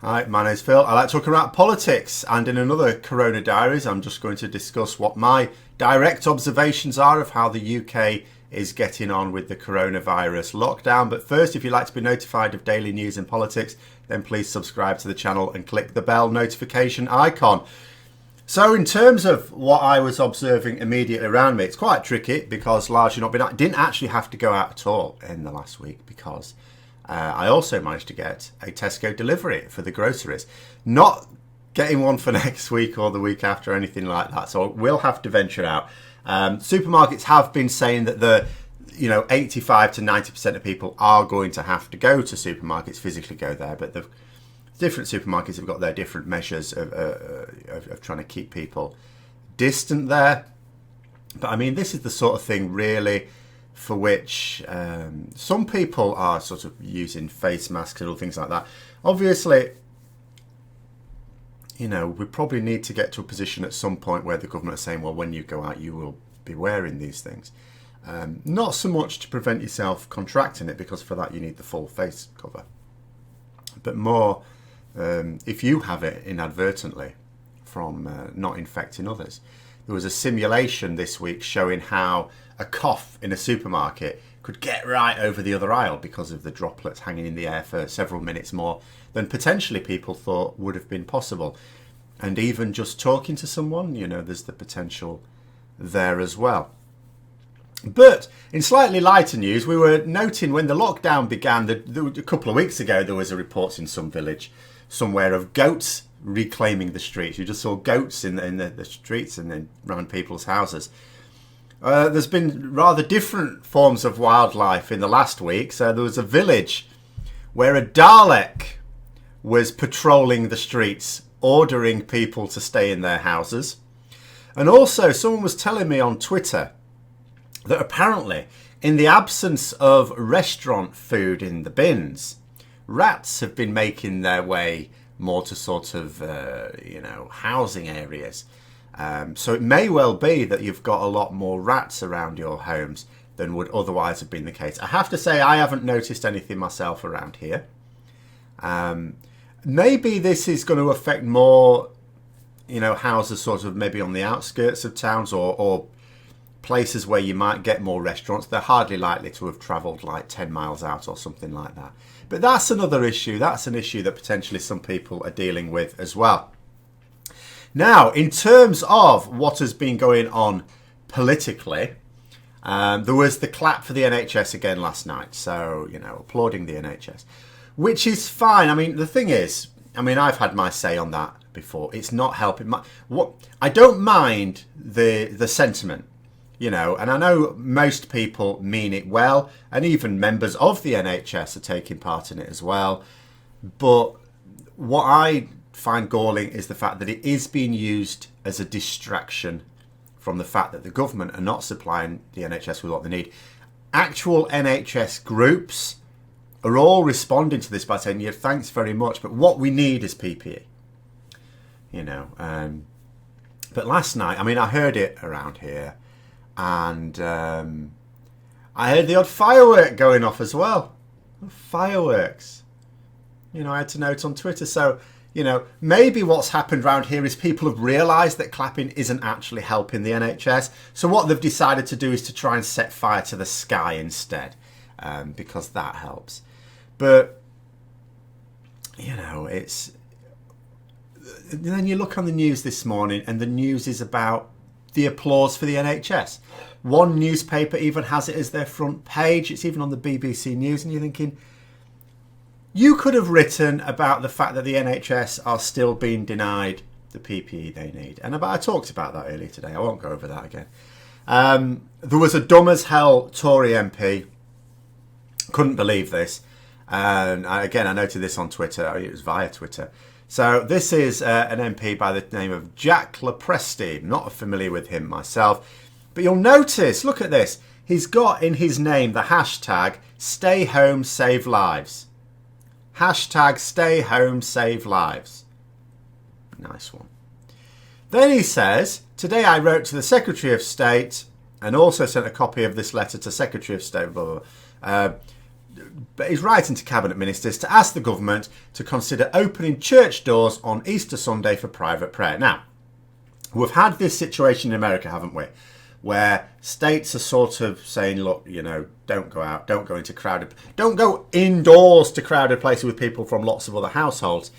Hi, my name's Phil. I like talking about politics, and in another Corona Diaries, I'm just going to discuss what my direct observations are of how the UK is getting on with the coronavirus lockdown. But first, if you'd like to be notified of daily news and politics, then please subscribe to the channel and click the bell notification icon. So in terms of what I was observing immediately around me, it's quite tricky because largely I didn't actually have to go out at all in the last week because I also managed to get a Tesco delivery for the groceries. Not getting one for next week or the week after or anything like that. So we'll have to venture out. Supermarkets have been saying that 85 to 90% of people are going to have to go to supermarkets, physically go there. But the different supermarkets have got their different measures of trying to keep people distant there. But I mean, this is the sort of thing really for which some people are sort of using face masks and all things like that. Obviously, we probably need to get to a position at some point where the government is saying, well, when you go out, you will be wearing these things. Not so much to prevent yourself contracting it, because for that you need the full face cover. But more if you have it inadvertently from not infecting others. There was a simulation this week showing how a cough in a supermarket could get right over the other aisle because of the droplets hanging in the air for several minutes more than potentially people thought would have been possible. And even just talking to someone, there's the potential there as well. But in slightly lighter news, we were noting when the lockdown began, a couple of weeks ago, there was a report in some village somewhere of goats reclaiming the streets. You just saw goats in the streets and then around people's houses. There's been rather different forms of wildlife in the last week. So there was a village where a Dalek was patrolling the streets, ordering people to stay in their houses. And also someone was telling me on Twitter that apparently in the absence of restaurant food in the bins, rats have been making their way more to sort of, housing areas. So it may well be that you've got a lot more rats around your homes than would otherwise have been the case. I have to say I haven't noticed anything myself around here. Maybe this is going to affect more, houses sort of maybe on the outskirts of towns or places where you might get more restaurants. They're hardly likely to have travelled like 10 miles out or something like that. But that's another issue. That's an issue that potentially some people are dealing with as well. Now, in terms of what has been going on politically, there was the clap for the NHS again last night. So, applauding the NHS, which is fine. I mean, the thing is, I've had my say on that before. It's not helping. I don't mind the sentiment. And I know most people mean it well, and even members of the NHS are taking part in it as well. But what I find galling is the fact that it is being used as a distraction from the fact that the government are not supplying the NHS with what they need. Actual NHS groups are all responding to this by saying, yeah, thanks very much, but what we need is PPE. But last night, I heard it around here. And I heard the odd firework going off as well. Fireworks. I had to note on Twitter. So, maybe what's happened around here is people have realised that clapping isn't actually helping the NHS. So what they've decided to do is to try and set fire to the sky instead, because that helps. But, it's... Then you look on the news this morning and the news is about the applause for the NHS. One newspaper even has it as their front page. It's even on the BBC News, and you're thinking, you could have written about the fact that the NHS are still being denied the PPE they need. And I talked about that earlier today. I won't go over that again. There was a dumb as hell Tory MP. Couldn't believe this. And I noted this on Twitter. It was via Twitter. So this is an MP by the name of Jack Lopresti. Not familiar with him myself. But you'll notice, look at this. He's got in his name the hashtag Stay Home Save Lives. Hashtag Stay Home Save Lives. Nice one. Then he says, today I wrote to the Secretary of State and also sent a copy of this letter to Secretary of State, blah, blah, blah, is writing to cabinet ministers to ask the government to consider opening church doors on Easter Sunday for private prayer. Now, we've had this situation in America, haven't we? Where states are sort of saying, look, you know, don't go out, don't go indoors to crowded places with people from lots of other households.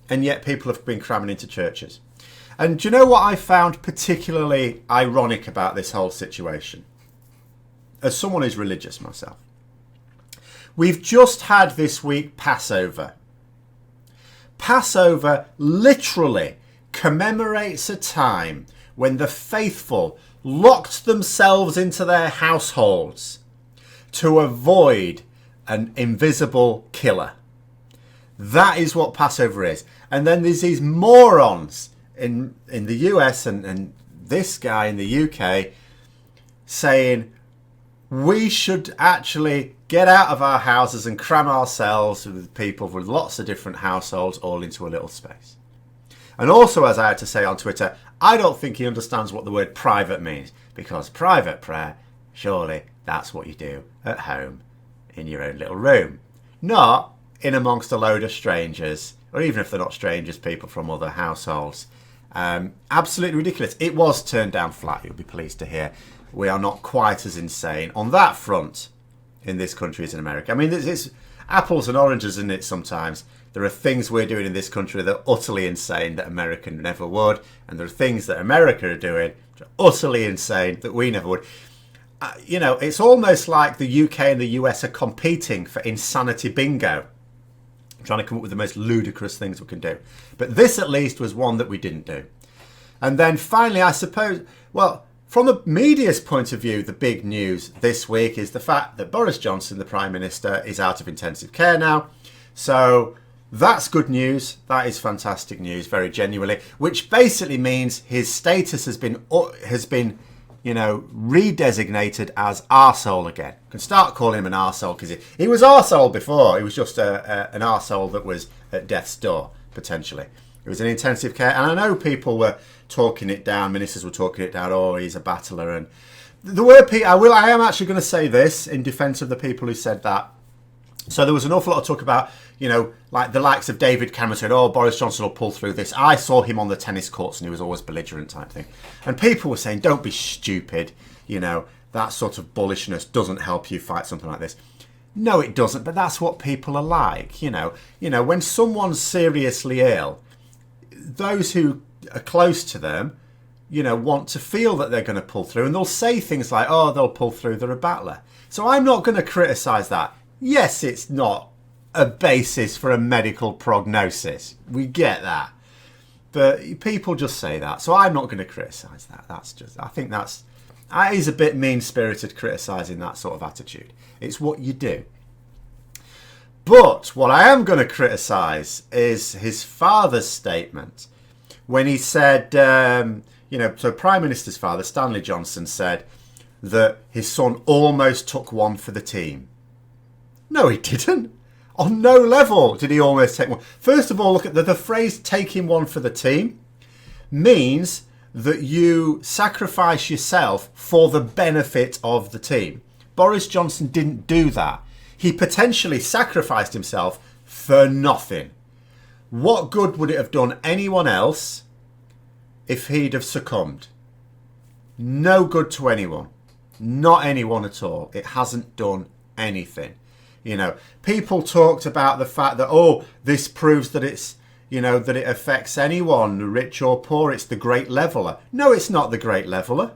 And yet people have been cramming into churches. And do you know what I found particularly ironic about this whole situation? As someone who's religious myself. We've just had this week Passover. Passover literally commemorates a time when the faithful locked themselves into their households to avoid an invisible killer. That is what Passover is. And then there's these morons in the US and this guy in the UK saying we should actually get out of our houses and cram ourselves with people with lots of different households all into a little space. And also, as I had to say on Twitter, I don't think he understands what the word private means, because private prayer, surely that's what you do at home in your own little room, not in amongst a load of strangers, or even if they're not strangers, people from other households. Absolutely ridiculous. It was turned down flat, you'll be pleased to hear. We are not quite as insane on that front in this country as in America. I mean, it's apples and oranges, isn't it, sometimes? There are things we're doing in this country that are utterly insane that America never would, and there are things that America are doing which are utterly insane that we never would. You know, it's almost like the UK and the US are competing for insanity bingo, trying to come up with the most ludicrous things we can do. But this, at least, was one that we didn't do. And then finally, I suppose, well, from the media's point of view, the big news this week is the fact that Boris Johnson, the Prime Minister, is out of intensive care now. So that's good news. That is fantastic news, very genuinely, which basically means his status has been you know, redesignated as arsehole again. You can start calling him an arsehole because he was arsehole before. He was just an arsehole that was at death's door, potentially. It was in intensive care. And I know people were talking it down. Ministers were talking it down. Oh, he's a battler. And the word I am actually going to say this in defence of the people who said that. So there was an awful lot of talk about, you know, like the likes of David Cameron said, oh, Boris Johnson will pull through this. I saw him on the tennis courts and he was always belligerent type thing. And people were saying, don't be stupid. You know, that sort of bullishness doesn't help you fight something like this. No, it doesn't. But that's what people are like. You know, when someone's seriously ill, those who are close to them, you know, want to feel that they're going to pull through. And they'll say things like, oh, they'll pull through, they're a battler. So I'm not going to criticise that. Yes, it's not a basis for a medical prognosis. We get that. But people just say that. So I'm not going to criticise that. I think that is a bit mean-spirited, criticising that sort of attitude. It's what you do. But what I am going to criticise is his father's statement when he said, so Prime Minister's father, Stanley Johnson, said that his son almost took one for the team. No, he didn't. On no level did he almost take one. First of all, look at the phrase taking one for the team means that you sacrifice yourself for the benefit of the team. Boris Johnson didn't do that. He potentially sacrificed himself for nothing. What good would it have done anyone else if he'd have succumbed? No good to anyone. Not anyone at all. It hasn't done anything. You know, people talked about the fact that, oh, this proves that it's, you know, that it affects anyone, rich or poor. It's the great leveller. No, it's not the great leveller.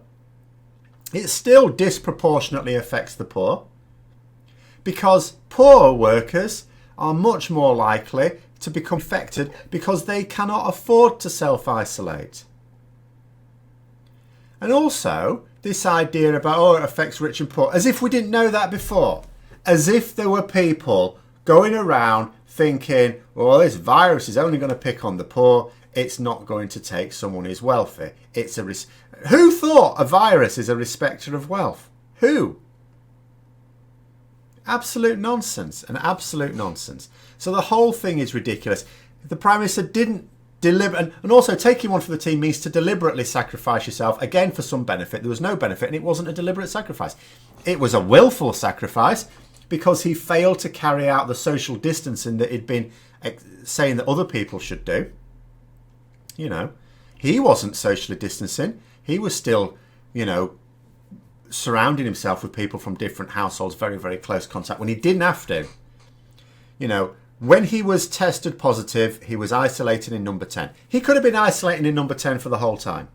It still disproportionately affects the poor, because poor workers are much more likely to become infected because they cannot afford to self-isolate. And also, this idea about, oh, it affects rich and poor, as if we didn't know that before. As if there were people going around thinking, well, this virus is only going to pick on the poor. It's not going to take someone who's wealthy. Who thought a virus is a respecter of wealth? Who? Absolute nonsense. An absolute nonsense. So the whole thing is ridiculous. The Prime Minister didn't deliberate, and also taking one for the team means to deliberately sacrifice yourself, again for some benefit. There was no benefit, and it wasn't a deliberate sacrifice. It was a willful sacrifice, because he failed to carry out the social distancing that he'd been saying that other people should do. You know, he wasn't socially distancing. He was still, you know, surrounding himself with people from different households, very, very close contact when he didn't have to. You know, when he was tested positive, he was isolated in number 10. He could have been isolating in number 10 for the whole time.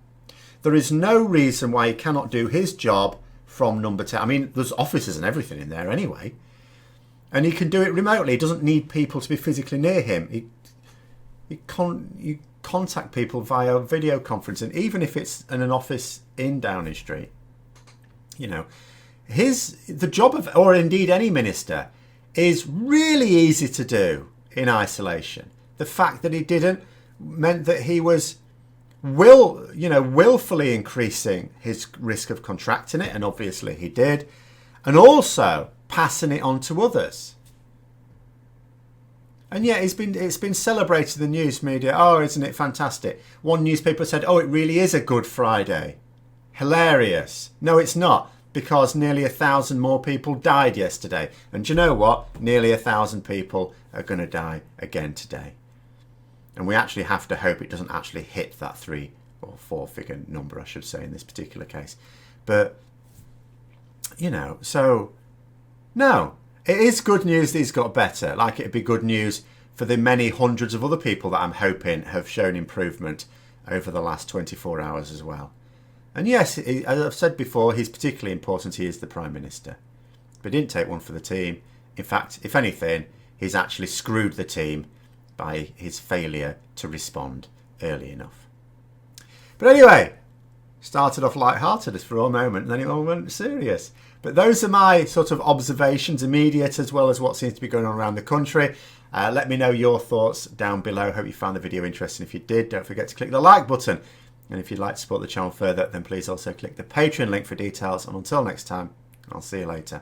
There is no reason why he cannot do his job from number 10. I mean, there's offices and everything in there anyway. And he can do it remotely. He doesn't need people to be physically near him. You contact people via video conferencing, even if it's in an office in Downing Street. You know, the job of, or indeed any minister, is really easy to do in isolation. The fact that he didn't meant that he was willfully increasing his risk of contracting it, and obviously he did, and also passing it on to others. And yet it's been celebrated in the news media. Oh, isn't it fantastic? One newspaper said, oh, it really is a Good Friday. Hilarious. No, it's not, because nearly 1,000 more people died yesterday. And do you know what? Nearly 1,000 people are going to die again today. And we actually have to hope it doesn't actually hit that 3 or 4 figure number, I should say, in this particular case. But, you know, so, no. It is good news that he's got better. Like, it'd be good news for the many hundreds of other people that I'm hoping have shown improvement over the last 24 hours as well. And yes, as I've said before, he's particularly important. He is the Prime Minister. But he didn't take one for the team. In fact, if anything, he's actually screwed the team by his failure to respond early enough. But anyway, started off light-hearted for a moment, and then it all went serious. But those are my sort of observations, immediate as well as what seems to be going on around the country. Let me know your thoughts down below. Hope you found the video interesting. If you did, don't forget to click the like button. And if you'd like to support the channel further, then please also click the Patreon link for details. And until next time, I'll see you later.